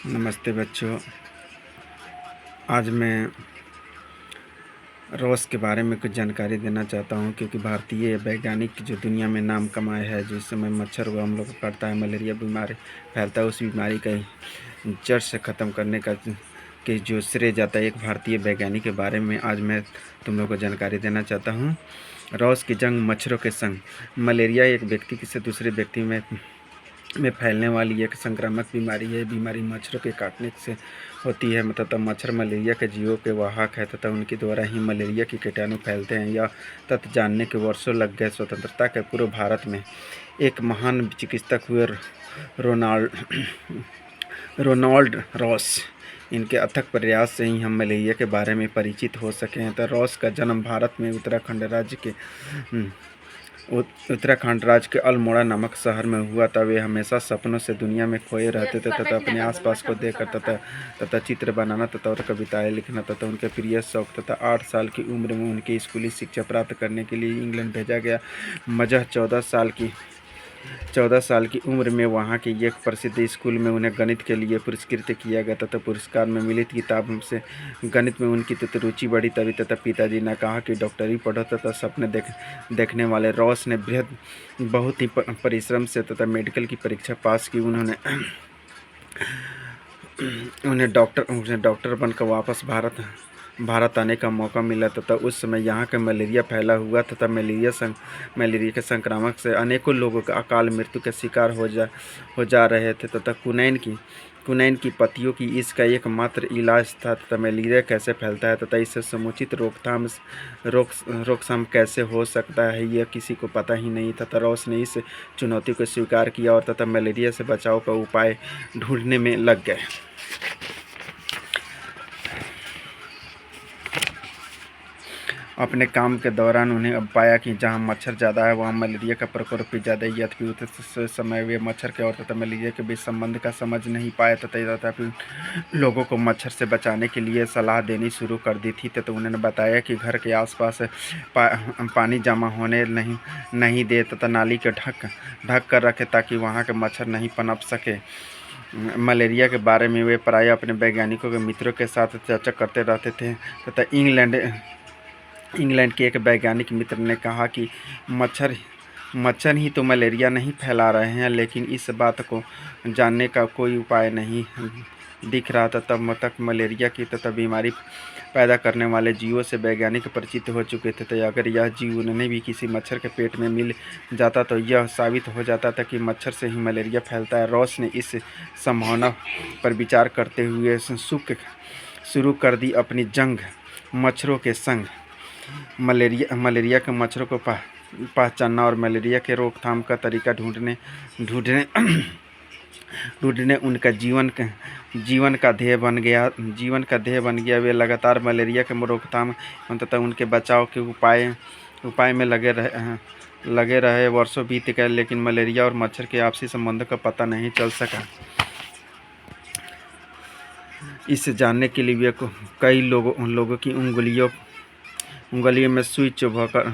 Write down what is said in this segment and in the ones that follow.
नमस्ते बच्चों। आज मैं रॉस के बारे में कुछ जानकारी देना चाहता हूं, क्योंकि भारतीय वैज्ञानिक जो दुनिया में नाम कमाए हैं, जिस समय मच्छर हुआ हम लोग को काटता है, मलेरिया बीमारी फैलता है, उस बीमारी का जड़ से ख़त्म करने का कि जो श्रेय जाता है एक भारतीय वैज्ञानिक के बारे में आज मैं तुम लोग को जानकारी देना चाहता हूँ। रॉस की जंग मच्छरों के संग। मलेरिया एक व्यक्ति से दूसरे व्यक्ति में फैलने वाली एक संक्रामक बीमारी है। बीमारी मच्छरों के काटने से होती है तथा मच्छर मलेरिया के जीवों के वाहक है तथा उनके द्वारा ही मलेरिया के कीटाणु फैलते हैं। यह तथ्य जानने के वर्षों लग गए। स्वतंत्रता के पूर्व भारत में एक महान चिकित्सक हुए रोनाल्ड रॉस। इनके अथक प्रयास से ही हम मलेरिया के बारे में परिचित हो सके हैं। तो रॉस का जन्म भारत में उत्तराखंड राज्य के अल्मोड़ा नामक शहर में हुआ था। वे हमेशा सपनों से दुनिया में खोए रहते थे तथा अपने आसपास को देखकर तथा चित्र बनाना तथा और कविताएं लिखना तथा उनके प्रिय शौक तथा 8 साल की उम्र में उनकी स्कूली शिक्षा प्राप्त करने के लिए इंग्लैंड भेजा गया। मजह 14 साल की उम्र में वहाँ के एक प्रसिद्ध स्कूल में उन्हें गणित के लिए पुरस्कृत किया गया तथा पुरस्कार में मिलित किताब से गणित में उनकी तथा रुचि बढ़ी। तभी तथा पिताजी ने कहा कि डॉक्टरी पढ़ो तथा सपने देखने वाले रॉस ने बहुत ही परिश्रम से तथा मेडिकल की परीक्षा पास की। उन्हें डॉक्टर बनकर वापस भारत आने का मौका मिला तथा उस समय यहाँ का मलेरिया फैला हुआ तथा मलेरिया के संक्रामक से अनेकों लोगों का अकाल मृत्यु के शिकार हो जा रहे थे तथा कुनैन की पत्तियों की इसका एकमात्र इलाज था तथा मलेरिया कैसे फैलता है तथा इससे समुचित रोकथाम कैसे हो सकता है, यह किसी को पता ही नहीं था। तथा रॉस ने इस चुनौती को स्वीकार किया और तथा मलेरिया से बचाव का उपाय ढूंढने में लग गए। अपने काम के दौरान उन्हें अब पाया कि जहां मच्छर ज़्यादा है वहां मलेरिया का प्रकोप भी ज़्यादा ही। यद्यपि उस समय वे मच्छर के और तथा मलेरिया के बीच संबंध का समझ नहीं पाए तथापि लोगों को मच्छर से बचाने के लिए सलाह देनी शुरू कर दी थी। तो उन्होंने बताया कि घर के आसपास पानी जमा होने नहीं दे तथा नाली के ढक कर रखे ताकि वहाँ के मच्छर नहीं पनप सके। मलेरिया के बारे में वे प्रायः अपने वैज्ञानिकों के मित्रों के साथ चर्चा करते रहते थे तथा इंग्लैंड के एक वैज्ञानिक मित्र ने कहा कि मच्छर ही तो मलेरिया नहीं फैला रहे हैं, लेकिन इस बात को जानने का कोई उपाय नहीं दिख रहा था। तब तक मलेरिया की तथा बीमारी पैदा करने वाले जीवों से वैज्ञानिक परिचित हो चुके थे। तो अगर यह जीव उन्हें भी किसी मच्छर के पेट में मिल जाता तो यह साबित हो जाता था कि मच्छर से ही मलेरिया फैलता है। रॉस ने इस संभावना पर विचार करते हुए शुरू कर दी अपनी जंग मच्छरों के संग। मलेरिया के मच्छरों को पहचानना और मलेरिया के रोकथाम का तरीका ढूंढने उनका जीवन का ध्येय बन गया। वे लगातार मलेरिया के रोकथाम तथा उनके बचाव के उपाय में लगे रहे। वर्षों बीत गए, लेकिन मलेरिया और मच्छर के आपसी संबंध का पता नहीं चल सका। इसे जानने के लिए वे कई लोगों की उंगलियों में सुई चुभोकर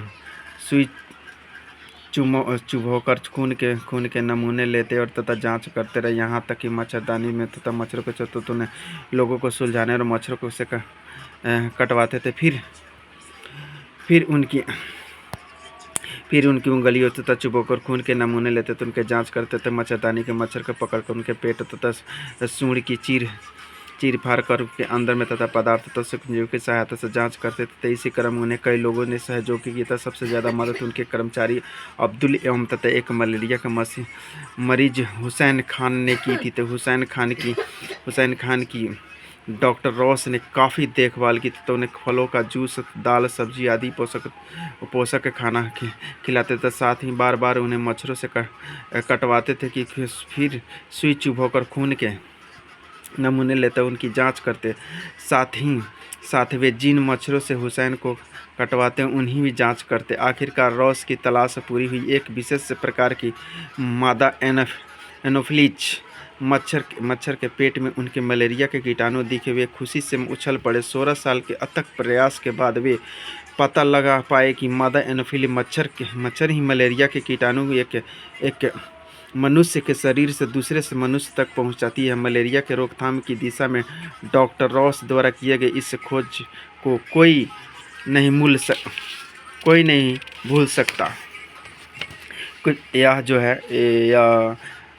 खून के नमूने लेते और तथा जांच करते रहे, यहाँ तक कि मच्छरदानी में तथा मच्छरों के चतुर्थ ने लोगों को सुलझाने और मच्छरों को से कटवाते थे। फिर उनकी उंगलियों तथा चुभोकर खून के नमूने लेते थे, उनके जांच करते थे। मच्छरदानी के मच्छर को पकड़कर उनके पेट तथा सूंड की चीर फाड़ कर के अंदर में तथा पदार्थ तथा सूक्ष्मजीव की सहायता से जांच करते थे। इसी क्रम उन्हें कई लोगों ने सहयोगी की था। सबसे ज़्यादा मदद उनके कर्मचारी अब्दुल एवं तथा एक मलेरिया का मरीज हुसैन खान ने की थी। तो हुसैन खान की डॉक्टर रॉस ने काफ़ी देखभाल की तथा उन्हें फलों का जूस, दाल, सब्जी आदि पोषक खाना खिलाते थे। साथ ही बार बार उन्हें मच्छरों से कटवाते थे कि फिर सुई चुभोकर खून के नमूने लेते उनकी जांच करते। साथ वे जिन मच्छरों से हुसैन को कटवाते उन्हीं भी जांच करते। आखिरकार रॉस की तलाश पूरी हुई। एक विशेष प्रकार की मादा एनोफिलीज मच्छर के पेट में उनके मलेरिया के कीटाणु दिखे। वे खुशी से उछल पड़े। 16 साल के अथक प्रयास के बाद वे पता लगा पाए कि मादा एनोफिली मच्छर ही मलेरिया के कीटाणु मनुष्य के शरीर से दूसरे से मनुष्य तक पहुंचाती है। मलेरिया के रोकथाम की दिशा में डॉक्टर रॉस द्वारा किए गए इस खोज को कोई नहीं भूल सकता। कुछ यह जो है यह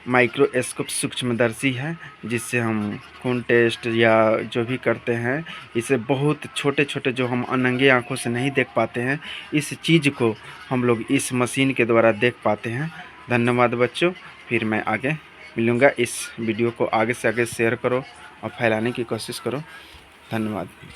माइक्रोस्कोप सूक्ष्मदर्शी है, जिससे हम खून टेस्ट या जो भी करते हैं, इसे बहुत छोटे छोटे जो हम अनंगे आँखों से नहीं देख पाते हैं, इस चीज़ को हम लोग इस मशीन के द्वारा देख पाते हैं। धन्यवाद बच्चों, फिर मैं आगे मिलूँगा। इस वीडियो को आगे से आगे शेयर करो और फैलाने की कोशिश करो। धन्यवाद।